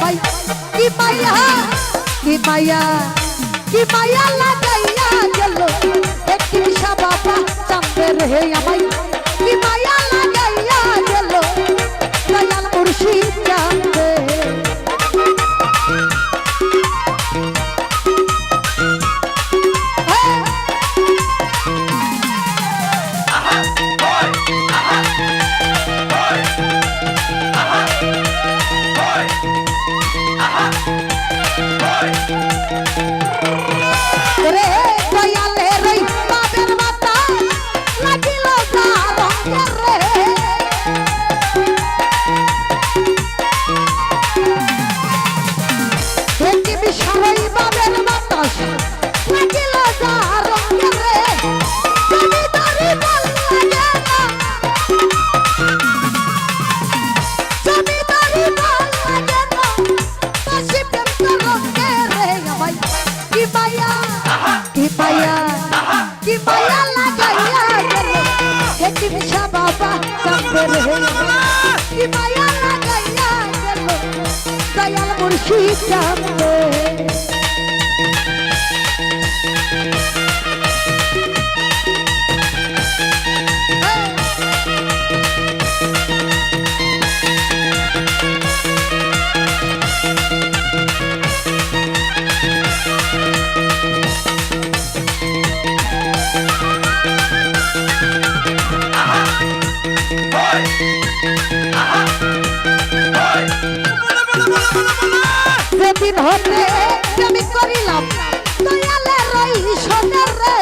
আমায় কি মায়া কি মায়া কি মায়া লাগাইয়া গেল একটি বাবা চাঁদের হে আমায় কি মায়া লাগাইয়া গেল দয়াল মুর্শিদ চাঁদে दयाल मुर्शिद चांदे সেদিন হতে আমি করিলাম দয়ালের ঈশ্বরের রে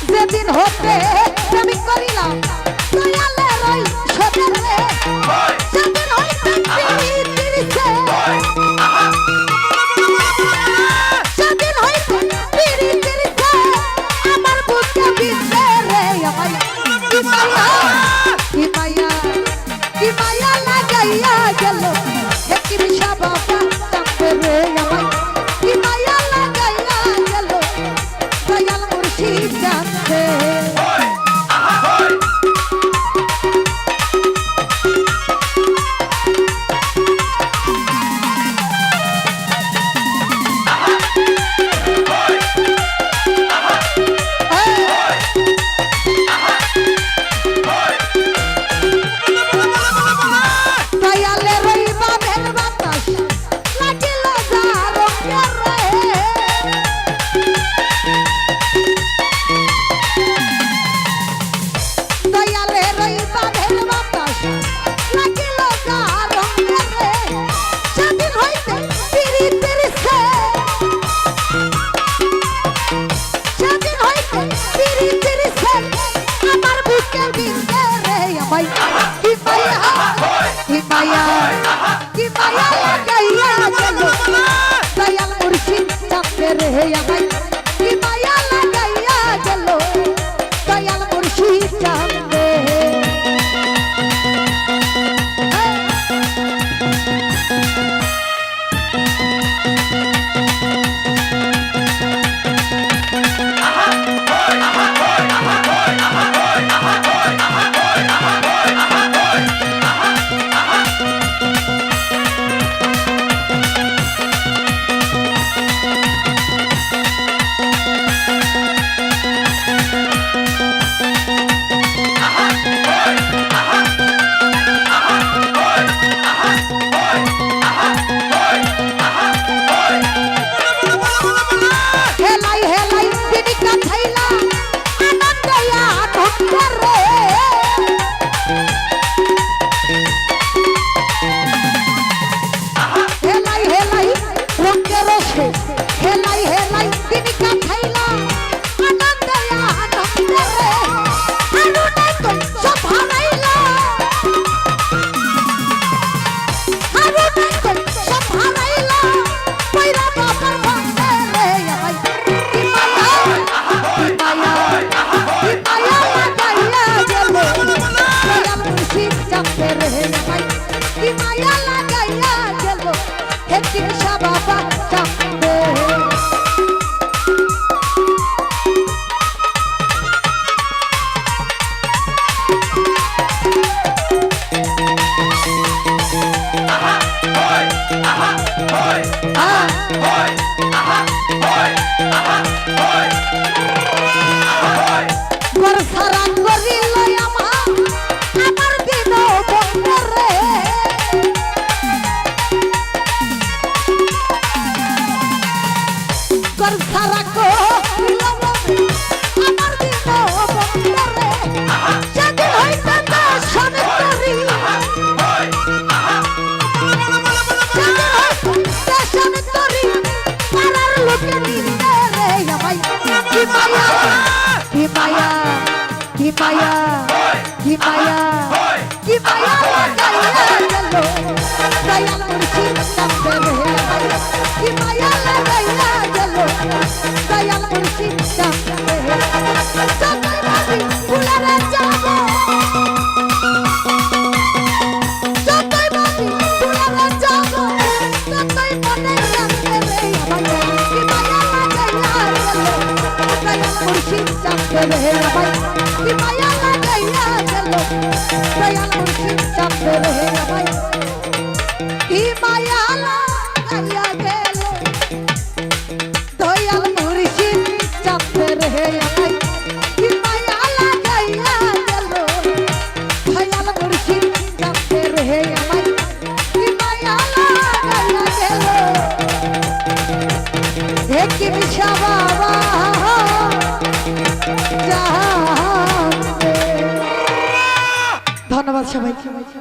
সেদিন হতে আমি করিলাম দয়ালের ঈশ্বরের রে সেদিন হইতে তিরিশে সেদিন হইতে তিরিশে আমার বুকে বিন্দে রে আমায় কি মায়া বর্ষারা করিল আমার দিন বন্ধরে বর্ষারা করিল আমার দিন বন্ধরে সেদিন হইতে দর্শন করি দর্শন করি পাড়ার লোকে নিন্দে রে ভাই কি মায়া কি মায়া কি মায়া কি মায়া কি মায়া লাগাইয়া গেল দয়াল মুর্শিদ কাছে রে ভাই কি মায়া লাগাইয়া গেল দয়াল মুর্শিদ কাছে রে সবাই ভাবি ফুলারে যাব সবাই ভাবি ফুলারে যাব সবাই মনে রাখবে রে ভাই কি মায়া লাগাইয়া গেল দয়াল মুর্শিদ কাছে রে ভাই কি মায়া লাগাইয়া গেল দয়াল মুর্শিদ কাছে রে ভাই কি মায়া লাগাইয়া গেল দয়াল মুর্শিদ কাছে রে ভাই কি মায়া লাগাইয়া গেল দয়াল মুর্শিদ কাছে রে ভাই কি মায়া লাগাইয়া গেল হে কি মিশা বাবা ধন্যবাদ সবাইকে।